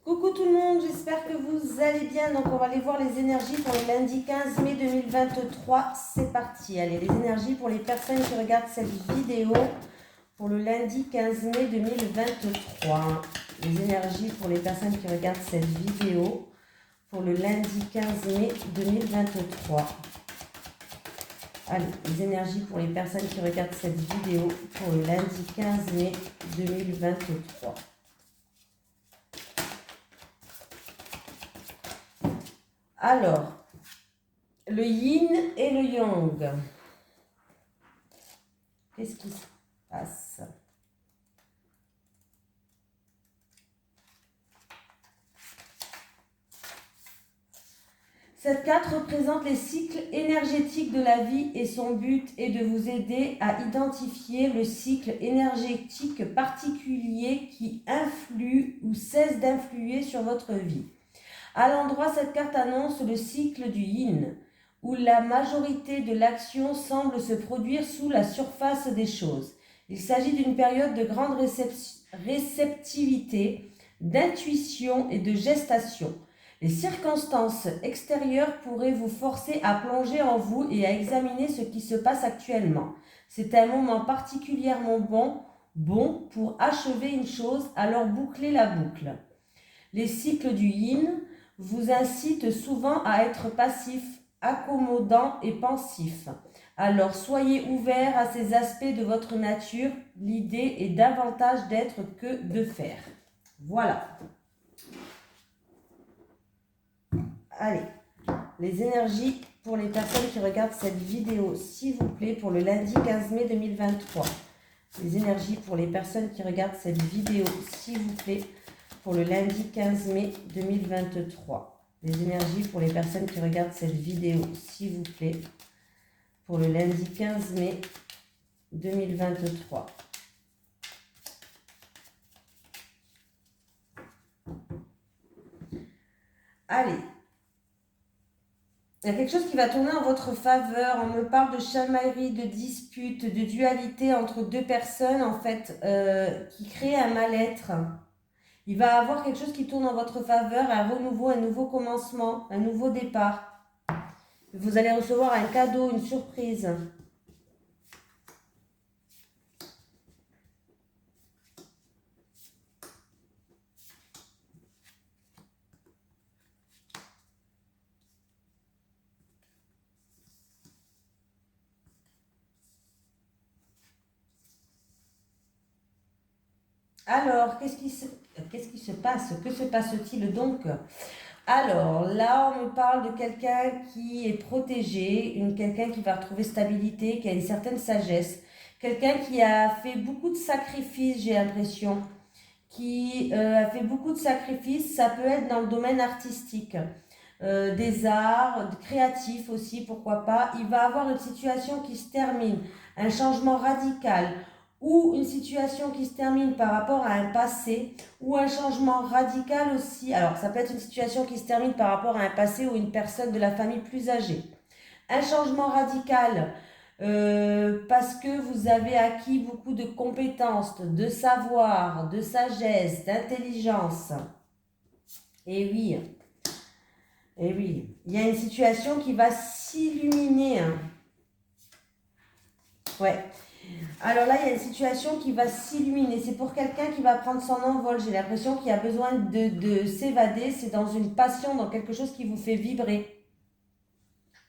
Coucou tout le monde, j'espère que vous allez bien. Donc on va aller voir les énergies pour le lundi 15 mai 2023. C'est parti. Allez, les énergies pour les personnes qui regardent cette vidéo pour le lundi 15 mai 2023. Les énergies pour les personnes qui regardent cette vidéo pour le lundi 15 mai 2023. Allez, les énergies pour les personnes qui regardent cette vidéo pour le lundi 15 mai 2023. Alors, le yin et le yang. Qu'est-ce qui se passe? Cette carte représente les cycles énergétiques de la vie et son but est de vous aider à identifier le cycle énergétique particulier qui influe ou cesse d'influer sur votre vie. À l'endroit, cette carte annonce le cycle du yin, où la majorité de l'action semble se produire sous la surface des choses. Il s'agit d'une période de grande réceptivité, d'intuition et de gestation. Les circonstances extérieures pourraient vous forcer à plonger en vous et à examiner ce qui se passe actuellement. C'est un moment particulièrement bon pour achever une chose, alors bouclez la boucle. Les cycles du yin vous incitent souvent à être passif, accommodant et pensif. Alors soyez ouvert à ces aspects de votre nature. L'idée est davantage d'être que de faire. Voilà. Allez, les énergies pour les personnes qui regardent cette vidéo, s'il vous plaît, pour le lundi 15 mai 2023. Les énergies pour les personnes qui regardent cette vidéo, s'il vous plaît, pour le lundi 15 mai 2023. Les énergies pour les personnes qui regardent cette vidéo, s'il vous plaît, pour le lundi 15 mai 2023. Allez. Il y a quelque chose qui va tourner en votre faveur. On me parle de chamaillerie, de dispute, de dualité entre deux personnes, en fait, qui crée un mal-être. Il va y avoir quelque chose qui tourne en votre faveur, un renouveau, un nouveau commencement, un nouveau départ. Vous allez recevoir un cadeau, une surprise. Alors, qu'est-ce qui se passe? Que se passe-t-il donc? Alors, là, on me parle de quelqu'un qui est protégé, quelqu'un qui va retrouver stabilité, qui a une certaine sagesse, quelqu'un qui a fait beaucoup de sacrifices, j'ai l'impression, qui a fait beaucoup de sacrifices. Ça peut être dans le domaine artistique, des arts, créatifs aussi, pourquoi pas. Il va avoir une situation qui se termine, un changement radical, ou une situation qui se termine par rapport à un passé, ou un changement radical aussi. Alors, ça peut être une situation qui se termine par rapport à un passé ou une personne de la famille plus âgée. Un changement radical parce que vous avez acquis beaucoup de compétences, de savoir, de sagesse, d'intelligence. Et oui, il y a une situation qui va s'illuminer. Ouais. Alors là, il y a une situation qui va s'illuminer. C'est pour quelqu'un qui va prendre son envol. J'ai l'impression qu'il a besoin de s'évader. C'est dans une passion, dans quelque chose qui vous fait vibrer.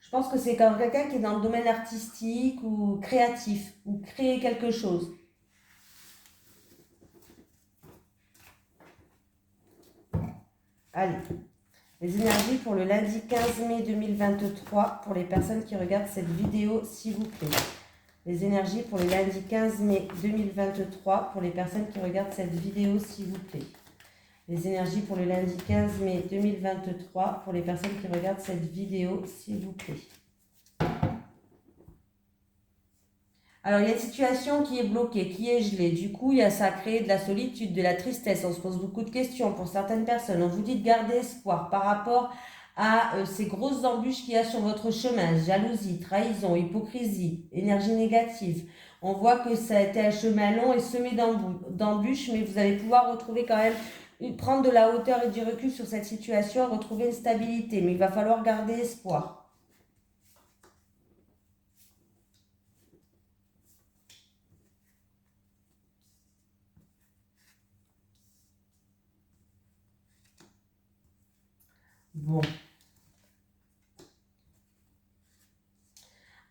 Je pense que c'est comme quelqu'un qui est dans le domaine artistique ou créatif, ou créer quelque chose. Allez, les énergies pour le lundi 15 mai 2023, pour les personnes qui regardent cette vidéo, s'il vous plaît. Les énergies pour le lundi 15 mai 2023, pour les personnes qui regardent cette vidéo, s'il vous plaît. Les énergies pour le lundi 15 mai 2023, pour les personnes qui regardent cette vidéo, s'il vous plaît. Alors, il y a une situation qui est bloquée, qui est gelée. Du coup, ça crée de la solitude, de la tristesse. On se pose beaucoup de questions pour certaines personnes. On vous dit de garder espoir par rapport à ces grosses embûches qu'il y a sur votre chemin. Jalousie, trahison, hypocrisie, énergie négative. On voit que ça a été un chemin long et semé d'embûches, mais vous allez pouvoir retrouver quand même prendre de la hauteur et du recul sur cette situation, retrouver une stabilité. Mais il va falloir garder espoir. Bon.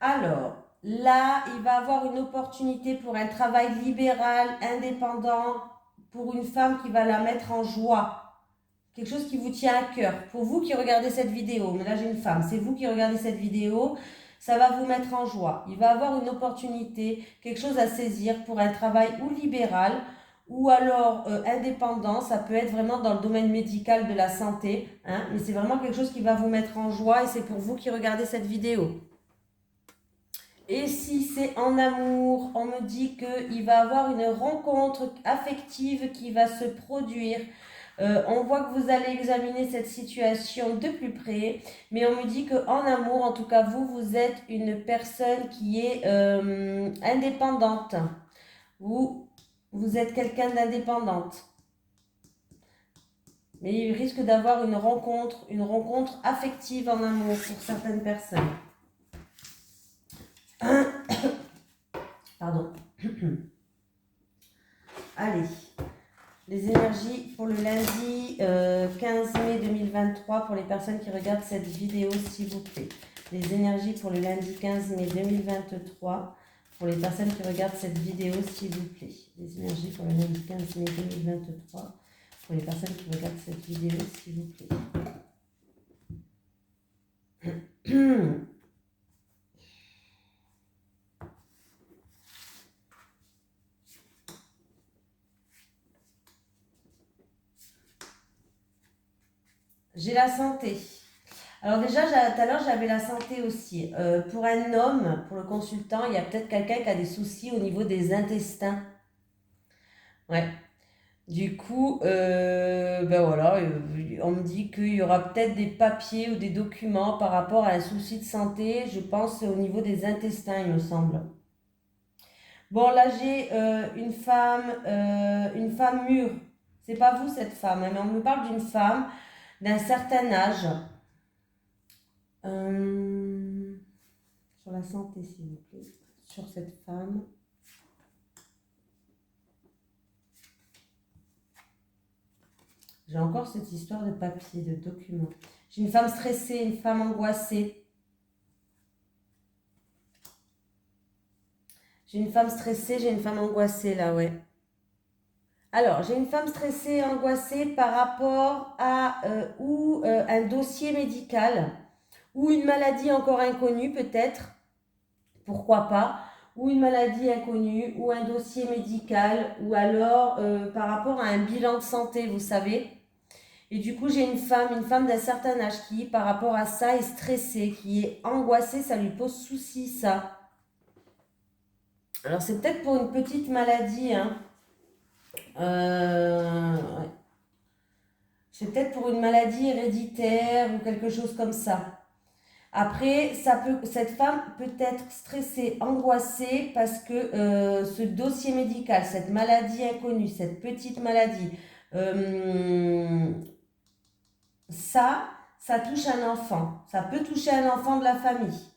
Alors, là, il va avoir une opportunité pour un travail libéral, indépendant, pour une femme qui va la mettre en joie. Quelque chose qui vous tient à cœur. Pour vous qui regardez cette vidéo, mais là j'ai une femme, c'est vous qui regardez cette vidéo, ça va vous mettre en joie. Il va avoir une opportunité, quelque chose à saisir pour un travail ou libéral, ou alors indépendant, ça peut être vraiment dans le domaine médical de la santé, hein, mais c'est vraiment quelque chose qui va vous mettre en joie et c'est pour vous qui regardez cette vidéo. Et si c'est en amour, on me dit qu'il va avoir une rencontre affective qui va se produire. On voit que vous allez examiner cette situation de plus près, mais on me dit qu'en amour, en tout cas vous êtes une personne qui est indépendante. Vous êtes quelqu'un d'indépendante. Mais il risque d'avoir une rencontre affective en amour pour certaines personnes. Pardon. Allez. Les énergies pour le lundi 15 mai 2023 pour les personnes qui regardent cette vidéo, s'il vous plaît. Les énergies pour le lundi 15 mai 2023 pour les personnes qui regardent cette vidéo, s'il vous plaît. Les énergies pour le lundi 15 mai 2023 pour les personnes qui regardent cette vidéo, s'il vous plaît. J'ai la santé. Alors déjà, tout à l'heure, j'avais la santé aussi. Pour un homme, pour le consultant, il y a peut-être quelqu'un qui a des soucis au niveau des intestins. Ouais. Du coup, ben voilà, on me dit qu'il y aura peut-être des papiers ou des documents par rapport à un souci de santé, je pense au niveau des intestins, il me semble. Bon, là, j'ai une femme mûre. C'est pas vous, cette femme, hein, mais on me parle d'une femme d'un certain âge. Sur la santé, s'il vous plaît. Sur cette femme. J'ai encore cette histoire de papier, de documents. J'ai une femme stressée, une femme angoissée. J'ai une femme stressée, j'ai une femme angoissée là, ouais. Alors, j'ai une femme stressée et angoissée par rapport à un dossier médical ou une maladie encore inconnue peut-être, pourquoi pas, ou une maladie inconnue ou un dossier médical ou alors par rapport à un bilan de santé, vous savez. Et du coup, j'ai une femme d'un certain âge qui, par rapport à ça, est stressée, qui est angoissée, ça lui pose souci, ça. Alors, c'est peut-être pour une petite maladie, hein. Ouais. C'est peut-être pour une maladie héréditaire ou quelque chose comme ça. Après, cette femme peut être stressée, angoissée parce que ce dossier médical, cette maladie inconnue, cette petite maladie, ça touche un enfant. Ça peut toucher un enfant de la famille.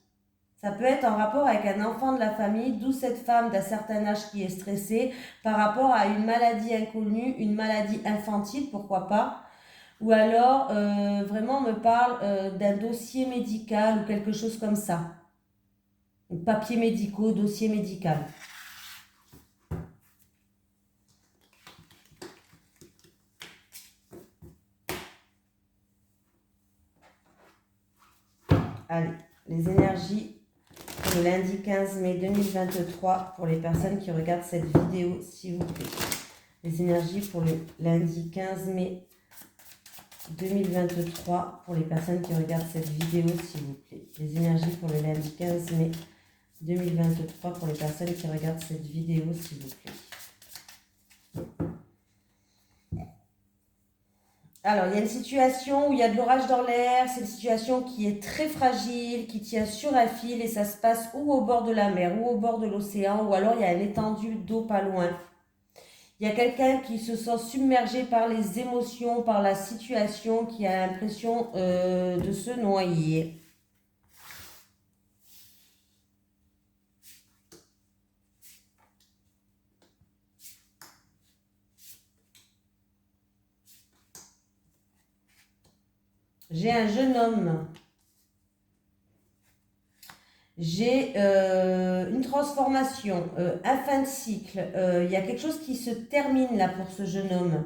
Ça peut être en rapport avec un enfant de la famille, d'où cette femme d'un certain âge qui est stressée par rapport à une maladie inconnue, une maladie infantile, pourquoi pas. Ou alors, vraiment, on me parle d'un dossier médical ou quelque chose comme ça. Papiers médicaux, dossier médical. Allez, les énergies pour le lundi 15 mai 2023 pour les personnes qui regardent cette vidéo, s'il vous plaît. Les énergies pour le lundi 15 mai 2023 pour les personnes qui regardent cette vidéo, s'il vous plaît. Les énergies pour le lundi 15 mai 2023 pour les personnes qui regardent cette vidéo, s'il vous plaît. Alors, il y a une situation où il y a de l'orage dans l'air, c'est une situation qui est très fragile, qui tient sur un fil et ça se passe ou au bord de la mer ou au bord de l'océan ou alors il y a une étendue d'eau pas loin. Il y a quelqu'un qui se sent submergé par les émotions, par la situation, qui a l'impression de se noyer. J'ai un jeune homme. J'ai une transformation, un fin de cycle. Il y a quelque chose qui se termine là pour ce jeune homme.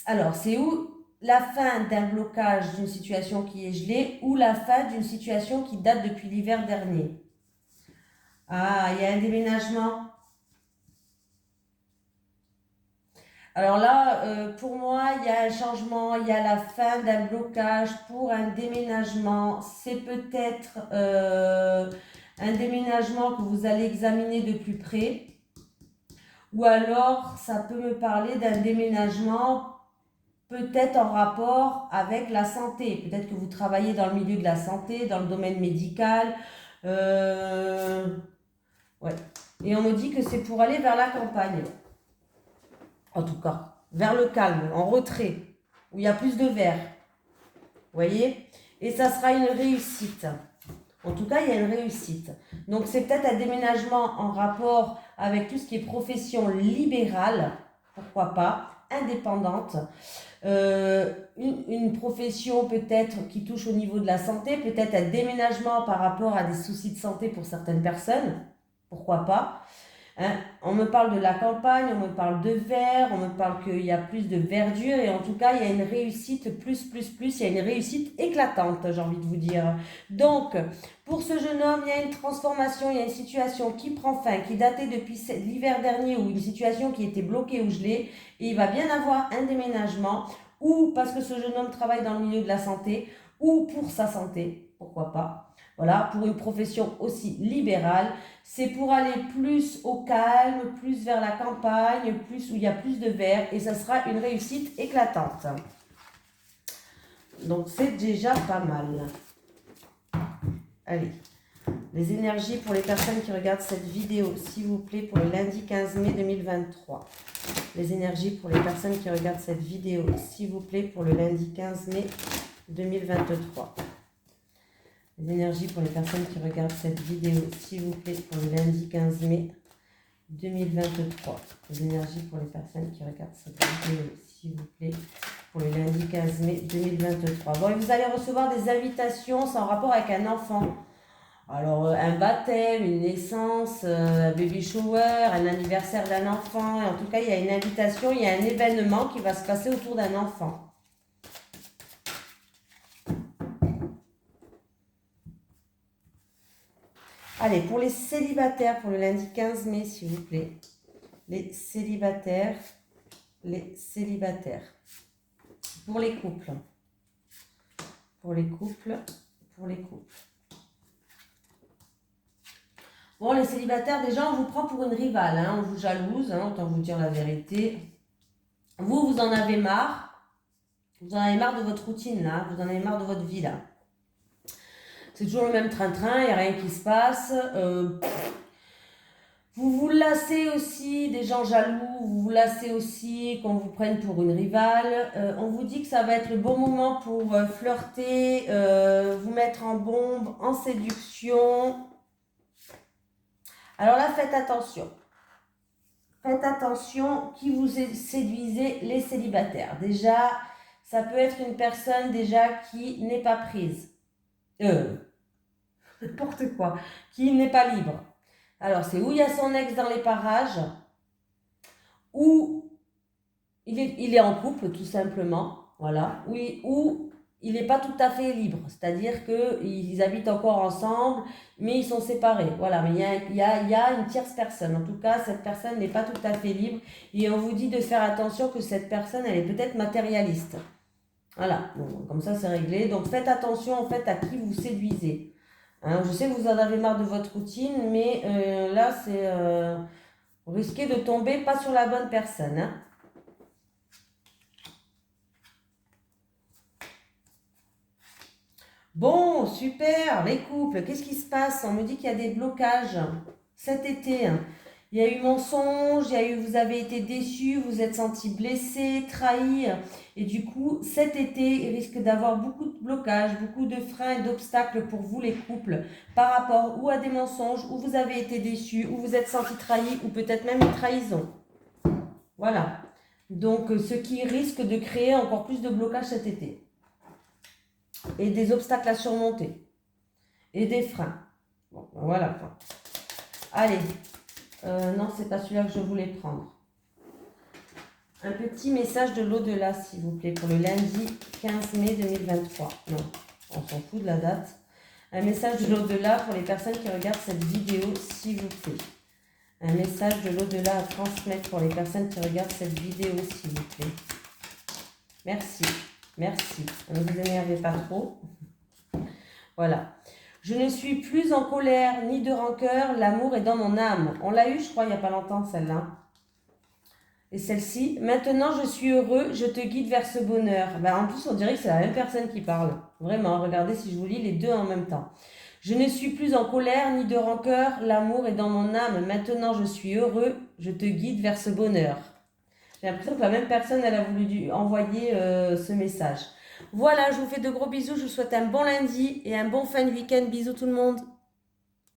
Alors, c'est où la fin d'un blocage d'une situation qui est gelée ou la fin d'une situation qui date depuis l'hiver dernier. Ah, il y a un déménagement. Alors là, pour moi, il y a un changement, il y a la fin d'un blocage pour un déménagement. C'est peut-être un déménagement que vous allez examiner de plus près. Ou alors, ça peut me parler d'un déménagement peut-être en rapport avec la santé. Peut-être que vous travaillez dans le milieu de la santé, dans le domaine médical. Ouais. Et on me dit que c'est pour aller vers la campagne. En tout cas, vers le calme, en retrait, où il y a plus de verre. Vous voyez? Et ça sera une réussite. En tout cas, il y a une réussite. Donc, c'est peut-être un déménagement en rapport avec tout ce qui est profession libérale, pourquoi pas, indépendante. Une profession peut-être qui touche au niveau de la santé, peut-être un déménagement par rapport à des soucis de santé pour certaines personnes, pourquoi pas. Hein, on me parle de la campagne, on me parle de vert, on me parle qu'il y a plus de verdure et en tout cas il y a une réussite plus, il y a une réussite éclatante, j'ai envie de vous dire. Donc, pour ce jeune homme, il y a une transformation, il y a une situation qui prend fin, qui datait depuis l'hiver dernier ou une situation qui était bloquée ou gelée et il va bien avoir un déménagement ou parce que ce jeune homme travaille dans le milieu de la santé ou pour sa santé, pourquoi pas. Voilà, pour une profession aussi libérale, c'est pour aller plus au calme, plus vers la campagne, plus où il y a plus de verre et ça sera une réussite éclatante. Donc c'est déjà pas mal. Allez, les énergies pour les personnes qui regardent cette vidéo, s'il vous plaît, pour le lundi 15 mai 2023. Les énergies pour les personnes qui regardent cette vidéo, s'il vous plaît, pour le lundi 15 mai 2023. Les énergies pour les personnes qui regardent cette vidéo, s'il vous plaît, pour le lundi 15 mai 2023. Les énergies pour les personnes qui regardent cette vidéo, s'il vous plaît, pour le lundi 15 mai 2023. Bon, et vous allez recevoir des invitations, c'est en rapport avec un enfant. Alors, un baptême, une naissance, un baby shower, un anniversaire d'un enfant. Et en tout cas, il y a une invitation, il y a un événement qui va se passer autour d'un enfant. Allez, pour les célibataires, pour le lundi 15 mai, s'il vous plaît. Les célibataires. Les célibataires. Pour les couples. Pour les couples. Pour les couples. Bon, les célibataires, déjà, on vous prend pour une rivale. Hein, on vous jalouse, hein, autant vous dire la vérité. Vous en avez marre. Vous en avez marre de votre routine, là. Vous en avez marre de votre vie, là. C'est toujours le même train-train, il n'y a rien qui se passe. Vous vous lassez aussi des gens jaloux, vous vous lassez aussi qu'on vous prenne pour une rivale. On vous dit que ça va être le bon moment pour flirter, vous mettre en bombe, en séduction. Alors là, faites attention. Faites attention qui vous séduisez les célibataires. Déjà, ça peut être une personne déjà qui n'est pas prise. N'importe quoi. Qui n'est pas libre. Alors, c'est où il y a son ex dans les parages, ou il est en couple, tout simplement, voilà, ou il n'est pas tout à fait libre, c'est-à-dire qu'ils habitent encore ensemble, mais ils sont séparés, voilà, mais il y a une tierce personne, en tout cas, cette personne n'est pas tout à fait libre, et on vous dit de faire attention que cette personne, elle est peut-être matérialiste. Voilà, bon, comme ça, c'est réglé, donc faites attention, en fait, à qui vous séduisez. Hein, je sais que vous en avez marre de votre routine, mais là, vous risquez de tomber pas sur la bonne personne. Hein. Bon, super, les couples, qu'est-ce qui se passe? On me dit qu'il y a des blocages cet été. Hein. Il y a eu mensonge, il y a eu vous avez été déçu, vous êtes senti blessé, trahi. Et du coup, cet été, il risque d'avoir beaucoup de blocages, beaucoup de freins et d'obstacles pour vous les couples par rapport ou à des mensonges, où vous avez été déçu, où vous êtes senti trahi, ou peut-être même une trahison. Voilà. Donc, ce qui risque de créer encore plus de blocages cet été. Et des obstacles à surmonter. Et des freins. Bon, ben voilà. Allez. Non, c'est pas celui-là que je voulais prendre. Un petit message de l'au-delà, s'il vous plaît, pour le lundi 15 mai 2023. Non, on s'en fout de la date. Un message de l'au-delà pour les personnes qui regardent cette vidéo, s'il vous plaît. Un message de l'au-delà à transmettre pour les personnes qui regardent cette vidéo, s'il vous plaît. Merci, merci. Ne vous énervez pas trop. Voilà. Je ne suis plus en colère ni de rancœur, l'amour est dans mon âme. On l'a eu, je crois, il n'y a pas longtemps, celle-là. Et celle-ci, maintenant je suis heureux, je te guide vers ce bonheur. Ben, en plus, on dirait que c'est la même personne qui parle. Vraiment, regardez si je vous lis les deux en même temps. Je ne suis plus en colère ni de rancœur, l'amour est dans mon âme. Maintenant je suis heureux, je te guide vers ce bonheur. J'ai l'impression que la même personne, elle a voulu envoyer ce message. Voilà, je vous fais de gros bisous, je vous souhaite un bon lundi et un bon fin de week-end. Bisous tout le monde.